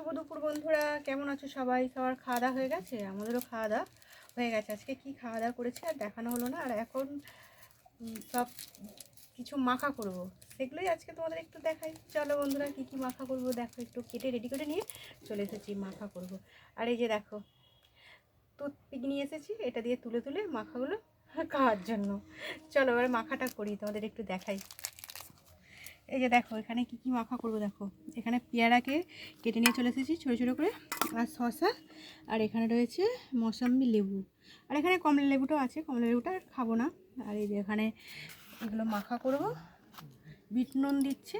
শুভ দুপুর বন্ধুরা, কেমন আছো সবাই? সবার খাওয়া দাওয়া হয়ে গেছে? আমাদেরও খাওয়া দাওয়া হয়ে গেছে। আজকে কি খাওয়া দাওয়া করেছি আর দেখানো হলো না। আর এখন সব কিছু মাখা করব, সেগুলোই আজকে তোমাদের একটু দেখাই। চলো বন্ধুরা, কি কি মাখা করব দেখো। একটু কেটে রেডি করে নিয়ে চলে এসেছি মাখা করব। আর এই যে দেখো, টুথপিক নিয়ে এসেছি, এটা দিয়ে তুলে তুলে মাখাগুলো খাওয়ার জন্য। চলো এবার মাখাটা করি, তোমাদের একটু দেখাই। এই যে দেখো, এখানে কি কি মাখা করব দেখো। এখানে পেয়ারাকে কেটে নিয়ে চলে এসেছি ছোটো ছোটো করে, আর শসা, আর এখানে রয়েছে মৌসম্বি লেবু, আর এখানে কমলা লেবুটাও আছে। কমলা লেবুটা আর খাবো না। আর এই যে এখানে এগুলো মাখা করব। বিট নুন দিচ্ছে,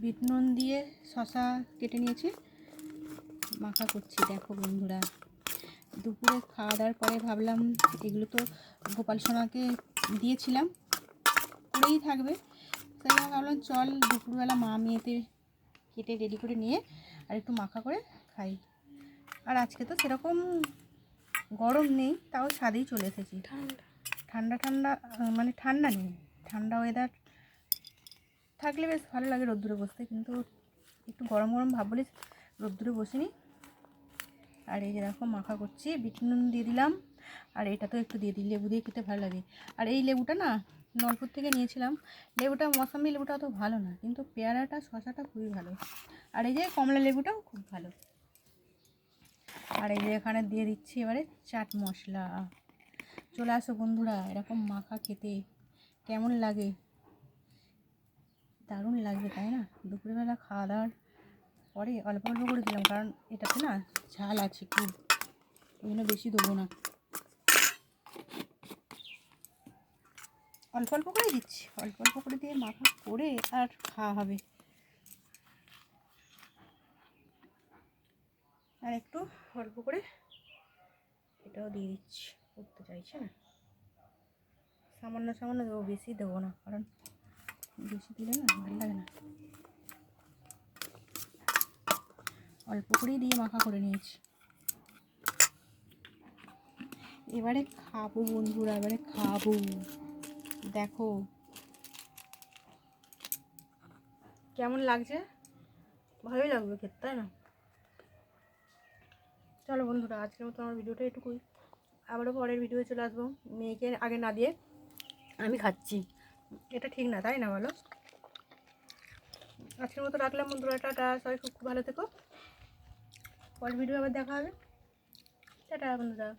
বিট নুন দিয়ে শসা কেটে নিয়েছি, মাখা করছি। দেখো বন্ধুরা, দুপুরে খাওয়া দাওয়ার পরে ভাবলাম এগুলো তো গোপাল সোনাকে দিয়েছিলাম, করেই থাকবে, তাই ভাবলাম চল দুপুরবেলা মা মেয়েতে কেটে রেডি করে নিয়ে আর একটু মাখা করে খাই। আর আজকে তো সেরকম গরম নেই, তাও স্বাদেই চলে এসেছি। ঠান্ডা ঠান্ডা মানে ঠান্ডা নেই, ঠান্ডা ওয়েদার থাকলে বেশ ভালো লাগে রোদ্দুরে বসতে, কিন্তু একটু গরম গরম ভাব বলে রোদ্দুরে বসিনি। আর এই যে দেখো মাখা করছি, বিট নুন দিয়ে দিলাম, আর এটা তো একটু দিয়ে দিই, লেবু দিয়ে খেতে ভালো লাগে। আর এই লেবুটা না নলপুর থেকে নিয়েছিলাম। লেবুটা মৌসম্বি লেবুটা অত ভালো না, কিন্তু পেয়ারাটা শসাটা খুবই ভালো। আর এই যে কমলা লেবুটাও খুব ভালো। আর এই যে এখানে দিয়ে দিচ্ছি এবারে চাট মশলা। চলে আসো বন্ধুরা, এরকম মাখা খেতে কেমন লাগে, দারুণ লাগবে তাই না? দুপুরবেলা খাওয়া দাওয়ার পরে অল্প অল্প করে দিলাম, কারণ এটাতে না ঝাল আছে খুব, ওই জন্য বেশি দেবো না, অল্প অল্প করে দিচ্ছি। অল্প অল্প করে দিয়ে মাখা করে আর খাওয়া হবে। আর একটু অল্প করে এটাও দিয়ে দিচ্ছি, করতে চাইছে না, সামান্য সামান্য দেবো, বেশি দেবো না, কারণ বেশি দিলে না ভালো লাগে না। অল্প করেই দিয়ে মাখা করে নিয়েছি। এবারে খাবো বন্ধুরা, এবারে খাবো। দেখো কেমন লাগছে, ভালোই লাগবে খেতে তাই না? চলো বন্ধুরা, আজকের মতো আমার ভিডিওটা এটুকুই। আবারও পরের ভিডিও চলে আসবো। মেয়েকে আগে না দিয়ে আমি খাচ্ছি, এটা ঠিক না তাই না বলো? আজকের মতো রাখলাম বন্ধুরা, টাটা। সবাই খুব ভালো থেকো, পরের ভিডিও আবার দেখা হবে। টাটা বন্ধুরা।